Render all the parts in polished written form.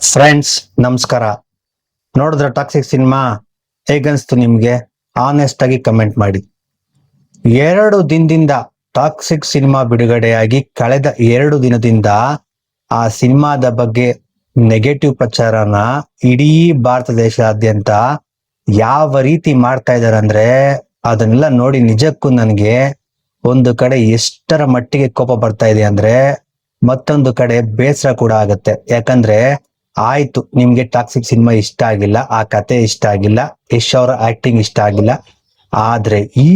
Friends ನಮಸ್ಕಾರ. ನೋಡಿದ್ರ toxic cinema ಹೇಗನ್ಸ್ತು ನಿಮ್ಗೆ? ಆನೆಸ್ಟ್ ಆಗಿ ಕಮೆಂಟ್ ಮಾಡಿ. 2 ದಿನದಿಂದ ಟಾಕ್ಸಿಕ್ ಸಿನಿಮಾ ಬಿಡುಗಡೆಯಾಗಿ ಕಳೆದ 2 ದಿನದಿಂದ ಆ ಸಿನಿಮಾದ ಬಗ್ಗೆ ನೆಗೆಟಿವ್ ಪ್ರಚಾರನ ಇಡೀ ಭಾರತ ದೇಶಾದ್ಯಂತ ಯಾವ ರೀತಿ ಮಾಡ್ತಾ ಇದಾರೆ ಅಂದ್ರೆ ಅದನ್ನೆಲ್ಲ ನೋಡಿ ನಿಜಕ್ಕೂ ನನಗೆ ಒಂದು ಕಡೆ ಎಷ್ಟರ ಮಟ್ಟಿಗೆ ಕೋಪ ಬರ್ತಾ ಇದೆ ಅಂದ್ರೆ ಮತ್ತೊಂದು ಕಡೆ ಬೇಸರ ಕೂಡ ಆಗುತ್ತೆ. ಯಾಕಂದ್ರೆ ಆಯ್ತು, ನಿಮ್ಗೆ ಟಾಕ್ಸಿಕ್ ಸಿನಿಮಾ ಇಷ್ಟ ಆಗಿಲ್ಲ, ಆ ಕತೆ ಇಷ್ಟ ಆಗಿಲ್ಲ, ಯಶ್ ಅವರ ಆಕ್ಟಿಂಗ್ ಇಷ್ಟ ಆಗಿಲ್ಲ, ಆದ್ರೆ ಈ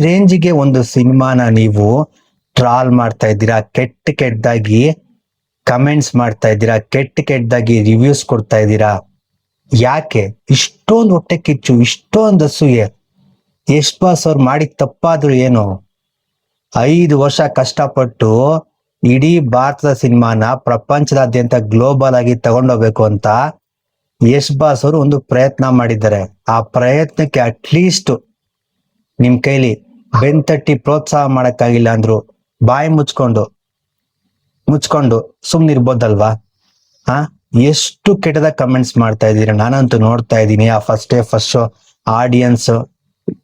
ರೇಂಜಿಗೆ ಒಂದು ಸಿನಿಮಾನ ನೀವು ಟ್ರಾಲ್ ಮಾಡ್ತಾ ಇದ್ದೀರಾ, ಕೆಟ್ಟದಾಗಿ ಕಮೆಂಟ್ಸ್ ಮಾಡ್ತಾ ಇದ್ದೀರಾ, ಕೆಟ್ಟದಾಗಿ ರಿವ್ಯೂಸ್ ಕೊಡ್ತಾ ಇದ್ದೀರಾ. ಯಾಕೆ ಇಷ್ಟೊಂದು ಹೊಟ್ಟೆ ಕಿಚ್ಚು, ಇಷ್ಟೊಂದು ಅಸೂಯೆ? ಯಶ್ ಬಾಸ್ ಅವ್ರು ಮಾಡಿದ ತಪ್ಪಾದ್ರು ಏನು? 5 ವರ್ಷ ಕಷ್ಟಪಟ್ಟು ಇಡೀ ಭಾರತದ ಸಿನಿಮಾನ ಪ್ರಪಂಚದಾದ್ಯಂತ ಗ್ಲೋಬಲ್ ಆಗಿ ತಗೊಂಡೋಗ್ಬೇಕು ಅಂತ ಯಶ್ ಬಾಸ್ ಅವರು ಒಂದು ಪ್ರಯತ್ನ ಮಾಡಿದ್ದಾರೆ. ಆ ಪ್ರಯತ್ನಕ್ಕೆ ಅಟ್ಲೀಸ್ಟ್ ನಿಮ್ ಕೈಲಿ ಬೆನ್ತಟ್ಟಿ ಪ್ರೋತ್ಸಾಹ ಮಾಡಕ್ಕಾಗಿಲ್ಲ ಅಂದ್ರು ಬಾಯಿ ಮುಚ್ಕೊಂಡು ಸುಮ್ನಿರ್ಬೋದಲ್ವಾ? ಎಷ್ಟು ಕೆಟ್ಟದ ಕಮೆಂಟ್ಸ್ ಮಾಡ್ತಾ ಇದ್ದೀರಾ, ನಾನಂತೂ ನೋಡ್ತಾ ಇದ್ದೀನಿ. ಆ ಫಸ್ಟ್ ಶೋ ಆಡಿಯನ್ಸ್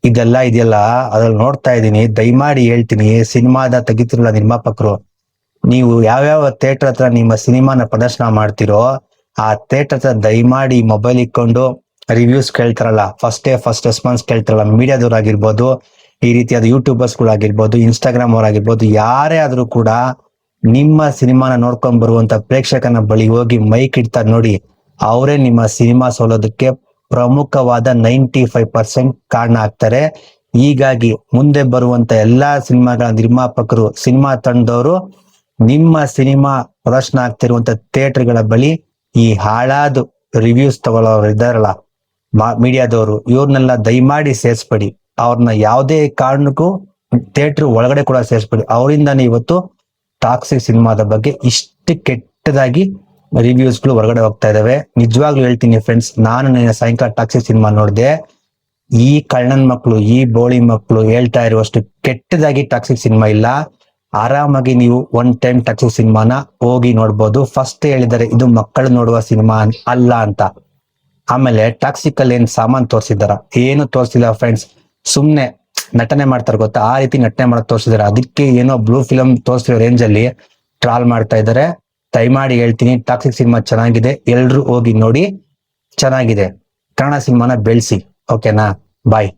ಇದೆಯಲ್ಲ ಅದ್ರಲ್ಲಿ ನೋಡ್ತಾ ಇದ್ದೀನಿ. ದಯಮಾಡಿ ಹೇಳ್ತೀನಿ, ಸಿನಿಮಾದ ತೆಗಿತಿರಲ್ಲ ನಿರ್ಮಾಪಕರು, ನೀವು ಯಾವ್ಯಾವ ಥಿಯೇಟರ್ ಹತ್ರ ನಿಮ್ಮ ಸಿನಿಮಾನ ಪ್ರದರ್ಶನ ಮಾಡ್ತಿರೋ ಆ ಥಿಯೇಟರ್ ಹತ್ರ ದಯಮಾಡಿ ಮೊಬೈಲ್ ಇಟ್ಕೊಂಡು ರಿವ್ಯೂಸ್ ಕೇಳ್ತಾರಲ್ಲ, ಫಸ್ಟ್ ರೆಸ್ಪಾನ್ಸ್ ಕೇಳ್ತಾರಲ್ಲ, ಮೀಡಿಯಾದವ್ರಾಗಿರ್ಬೋದು, ಈ ರೀತಿಯಾದ ಯೂಟ್ಯೂಬರ್ಸ್ ಗಳಾಗಿರ್ಬೋದು, ಇನ್ಸ್ಟಾಗ್ರಾಮ್ ಅವರಾಗಿರ್ಬೋದು, ಯಾರೇ ಆದ್ರೂ ಕೂಡ ನಿಮ್ಮ ಸಿನಿಮಾನ ನೋಡ್ಕೊಂಡ್ ಬರುವಂತ ಪ್ರೇಕ್ಷಕನ ಬಳಿ ಹೋಗಿ ಮೈಕ್ ಇಡ್ತಾರೆ ನೋಡಿ, ಅವರೇ ನಿಮ್ಮ ಸಿನಿಮಾ ಸೋಲೋದಕ್ಕೆ ಪ್ರಮುಖವಾದ 95% ಕಾರಣ ಆಗ್ತಾರೆ. ಹೀಗಾಗಿ ಮುಂದೆ ಬರುವಂತ ಎಲ್ಲಾ ಸಿನಿಮಾಗಳ ನಿರ್ಮಾಪಕರು, ಸಿನಿಮಾ ತಂಡದವರು ನಿಮ್ಮ ಸಿನಿಮಾ ಪ್ರದರ್ಶನ ಆಗ್ತಿರುವಂತ ಥಿಯೇಟರ್ಗಳ ಬಳಿ ಈ ಹಾಳಾದ ರಿವ್ಯೂಸ್ ತಗೊಳ್ಳೋರು ಇದ್ದಾರಲ್ಲ ಮೀಡಿಯಾದವರು, ಇವ್ರನ್ನೆಲ್ಲ ದಯಮಾಡಿ ಸೇರ್ಸ್ಬೇಡಿ. ಅವ್ರನ್ನ ಯಾವುದೇ ಕಾರಣಕ್ಕೂ ಥಿಯೇಟರ್ ಒಳಗಡೆ ಕೂಡ ಸೇರ್ಸ್ಬೇಡಿ. ಅವರಿಂದಾನೇ ಇವತ್ತು ಟಾಕ್ಸಿಕ್ ಸಿನಿಮಾದ ಬಗ್ಗೆ ಇಷ್ಟು ಕೆಟ್ಟದಾಗಿ ರಿವ್ಯೂಸ್ ಗಳು ಹೊರಗಡೆ ಹೋಗ್ತಾ ಇದಾವೆ. ನಿಜವಾಗ್ಲೂ ಹೇಳ್ತೀನಿ ಫ್ರೆಂಡ್ಸ್, ನಾನು ಸಾಯಂಕಾಲ ಟಾಕ್ಸಿಕ್ ಸಿನಿಮಾ ನೋಡಿದೆ. ಈ ಕಳ್ಳನ್ ಮಕ್ಕಳು, ಈ ಬೋಳಿ ಮಕ್ಕಳು ಹೇಳ್ತಾ ಇರುವಷ್ಟು ಕೆಟ್ಟದಾಗಿ ಟಾಕ್ಸಿಕ್ ಸಿನಿಮಾ ಇಲ್ಲ. ಆರಾಮಾಗಿ ನೀವು 1 ಟೈಮ್ ಟಾಕ್ಸಿಕ್ ಸಿನಿಮಾನ ಹೋಗಿ ನೋಡ್ಬೋದು. ಫಸ್ಟ್ ಹೇಳಿದ್ದಾರೆ ಇದು ಮಕ್ಕಳು ನೋಡುವ ಸಿನಿಮಾ ಅಲ್ಲ ಅಂತ. ಆಮೇಲೆ ಟಾಕ್ಸಿಕ್ ಅಲ್ಲಿ ಏನ್ ಸಾಮಾನ್ ತೋರಿಸಿದಾರ? ಏನು ತೋರಿಸಿಲ್ಲ ಫ್ರೆಂಡ್ಸ್. ಸುಮ್ನೆ ನಟನೆ ಮಾಡ್ತಾರೆ ಗೊತ್ತಾ, ಆ ರೀತಿ ನಟನೆ ಮಾಡೋದು ತೋರಿಸಿದಾರೆ. ಅದಕ್ಕೆ ಏನೋ ಬ್ಲೂ ಫಿಲಂ ತೋರಿಸಿರೋ ರೇಂಜ್ ಅಲ್ಲಿ ಟ್ರಾಲ್ ಮಾಡ್ತಾ ಇದಾರೆ. ದಯಮಾಡಿ ಹೇಳ್ತೀನಿ, ಟಾಕ್ಸಿಕ್ ಸಿನಿಮಾ ಚೆನ್ನಾಗಿದೆ, ಎಲ್ರು ಹೋಗಿ ನೋಡಿ, ಚೆನ್ನಾಗಿದೆ. ಕನ್ನಡ ಸಿನಿಮಾನ ಬೆಳೆಸಿ. ಓಕೆನಾ? ಬಾಯ್.